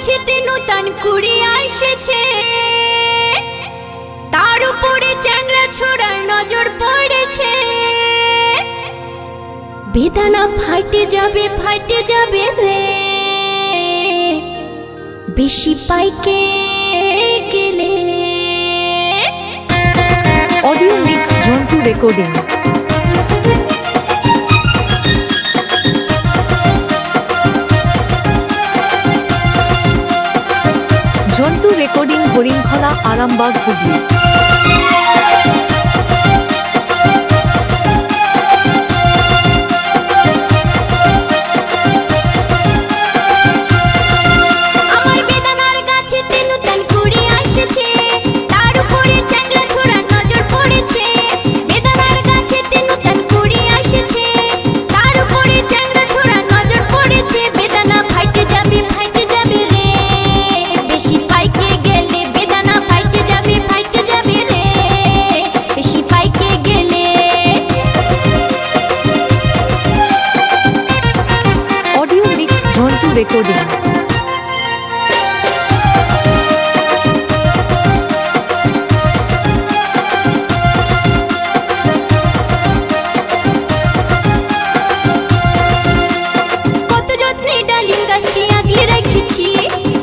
গাছেতে নতুন কুড়ি আসছে, তার উপরে চ্যাংড়া ছোড়ার নজর পড়েছে। বেদানা ফাটে যাবে রে, বেশি পাইকে গেলে। Audio mix Jhantu recording. Jhantu recording, Harinkhola, Arambagh, Hooghly. Recording. কত যত্নে ডালিম গাছটি আগলে রেখেছি,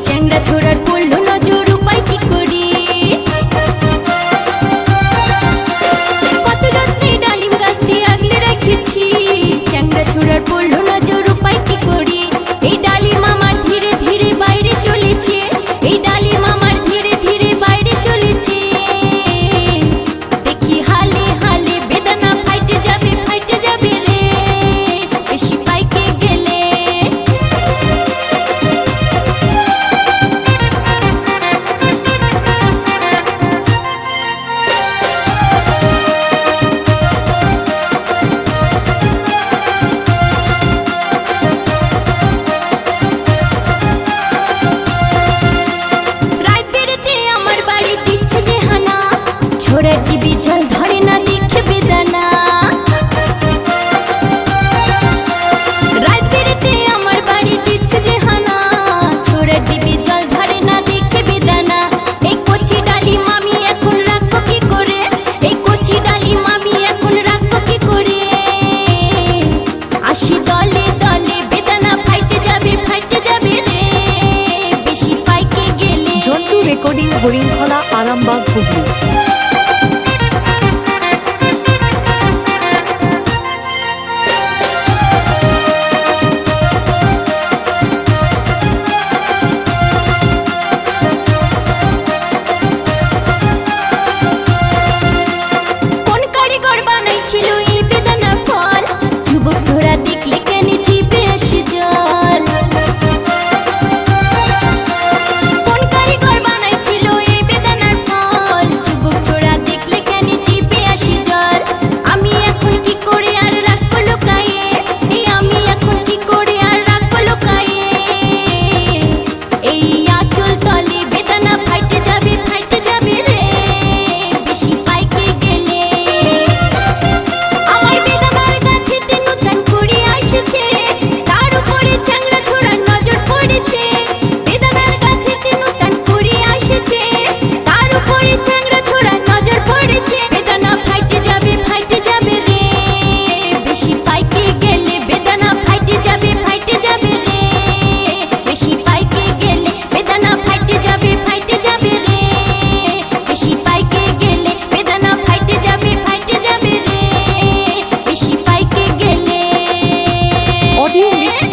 চ্যাংড়া ছোড়ার পড়লো নজর, উপায় কি করি। কত যত্নে ডালিম গাছটি আগলে রেখেছি, চ্যাংড়া ছোড়ার পড়লো নজর, উপায় কি করি। এই ডালিম আমার ধীরে ধীরে বাইরে চলেছে, এই ডালিম আমার ধীরে ধীরে বাইরে চলেছে। দেখি হালে হালে বেদানা ফাইটে যাবে রে, বেশি পাইকে গেলে। ছোড়ার জিবি জল ধরে না, দেখে বেদানা। রাত বেড়েতে আমার বাড়ি দিচ্ছে যে হানা, ছোড়ার জিবি জল ধরে না, দেখে বেদানা। এই কচি ডালিম আমি এখন রাখবো কি করে, এই কচি ডালিম আমি এখন রাখবো কি করে। আসি দলে দলে বেদানা ফাইটে যাবে রে, বেশি পাইকে গেলে। ঝন্টু রেকর্ডিং, হরিণখলা, আরামবাগ, হুগলি।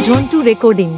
ঝন্টু রেকর্ডিং।